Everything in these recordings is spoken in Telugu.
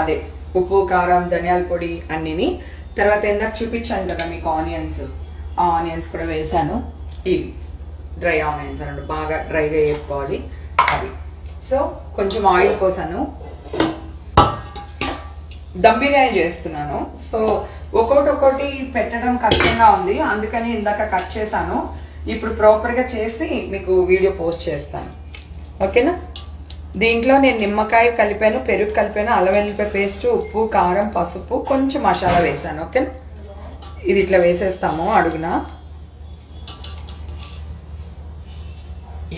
అదే ఉప్పు కారం ధనియాల పొడి అన్నిని. తర్వాత ఇందాక చూపించాను కదా మీకు ఆనియన్స్, ఆ ఆనియన్స్ కూడా వేసాను. ఇవి డ్రై ఆనియన్స్ అన్నట్టు బాగా డ్రైగా వేసుకోవాలి అవి. సో కొంచెం ఆయిల్ పోసాను. దమ్ బిర్యానీ చేస్తున్నాను, సో ఒక్కొక్కటి పెట్టడం కష్టంగా ఉంది, అందుకని ఇందాక కట్ చేశాను. ఇప్పుడు ప్రాపర్గా చేసి మీకు వీడియో పోస్ట్ చేస్తాను, ఓకేనా. దీంట్లో నేను నిమ్మకాయ కలిపాను, పెరుగు కలిపాను, అల్లం వెల్లుల్లిపాయ పేస్ట్, ఉప్పు కారం పసుపు కొంచెం మసాలా వేసాను, ఓకేనా. ఇది ఇట్లా వేసేస్తాము అడుగున.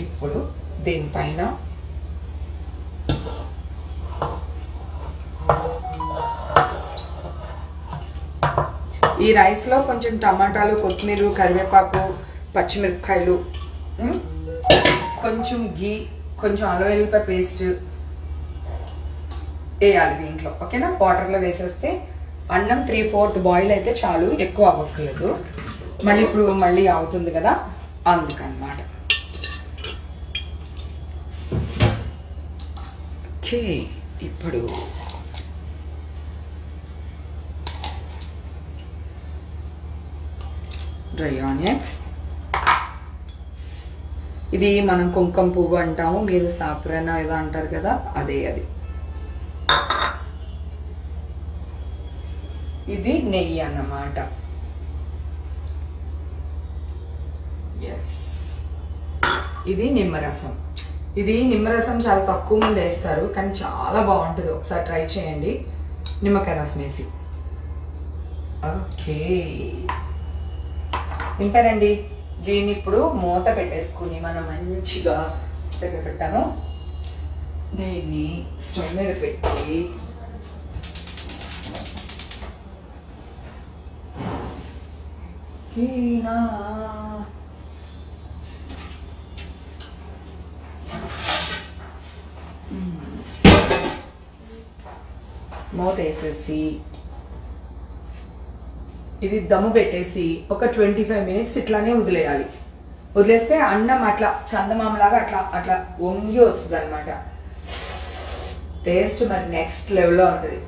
ఇప్పుడు దీనిపైన ఈ రైస్లో కొంచెం టమాటాలు, కొత్తిమీర, కరివేపాకు, పచ్చిమిరపకాయలు, కొంచెం గీ, కొంచెం అల్లం వెల్లుల్లిపాయ పేస్ట్ వేయాలి దీంట్లో, ఓకేనా. వాటర్లో వేసేస్తే అన్నం 3/4 బాయిల్ అయితే చాలు, ఎక్కువ అవ్వట్లేదు. మళ్ళీ ఇప్పుడు మళ్ళీ అవుతుంది కదా, అందుకన్నమాట. ఓకే, ఇప్పుడు డ్రై ఆనియన్స్. ఇది మనం కుంకుమ పువ్వు అంటాము, మీరు సాప్రనా ఏదో అంటారు కదా, అదే అది. ఇది నెయ్యి అన్నమాట. ఎస్, ఇది నిమ్మరసం. ఇది నిమ్మరసం చాలా తక్కువ మంది వేస్తారు, కానీ చాలా బాగుంటుంది, ఒకసారి ట్రై చేయండి నిమ్మకాయ రసం వేసి. ఓకే, ఇంతేనండి. దీన్ని ఇప్పుడు మూత పెట్టేసుకుని మనం మంచిగా దగ్గర పెట్టాను. దీన్ని స్టవ్ మీద పెట్టి మూత వేసేసి ఇది దమ్ము పెట్టేసి ఒక 25 మినిట్స్ ఇట్లానే వదిలేయాలి. వదిలేస్తే అన్నం అట్లా చందమామలాగా అట్లా అట్లా వంగి వస్తుంది అనమాట. టేస్ట్ మరి నెక్స్ట్ లెవెల్లో ఉంటుంది.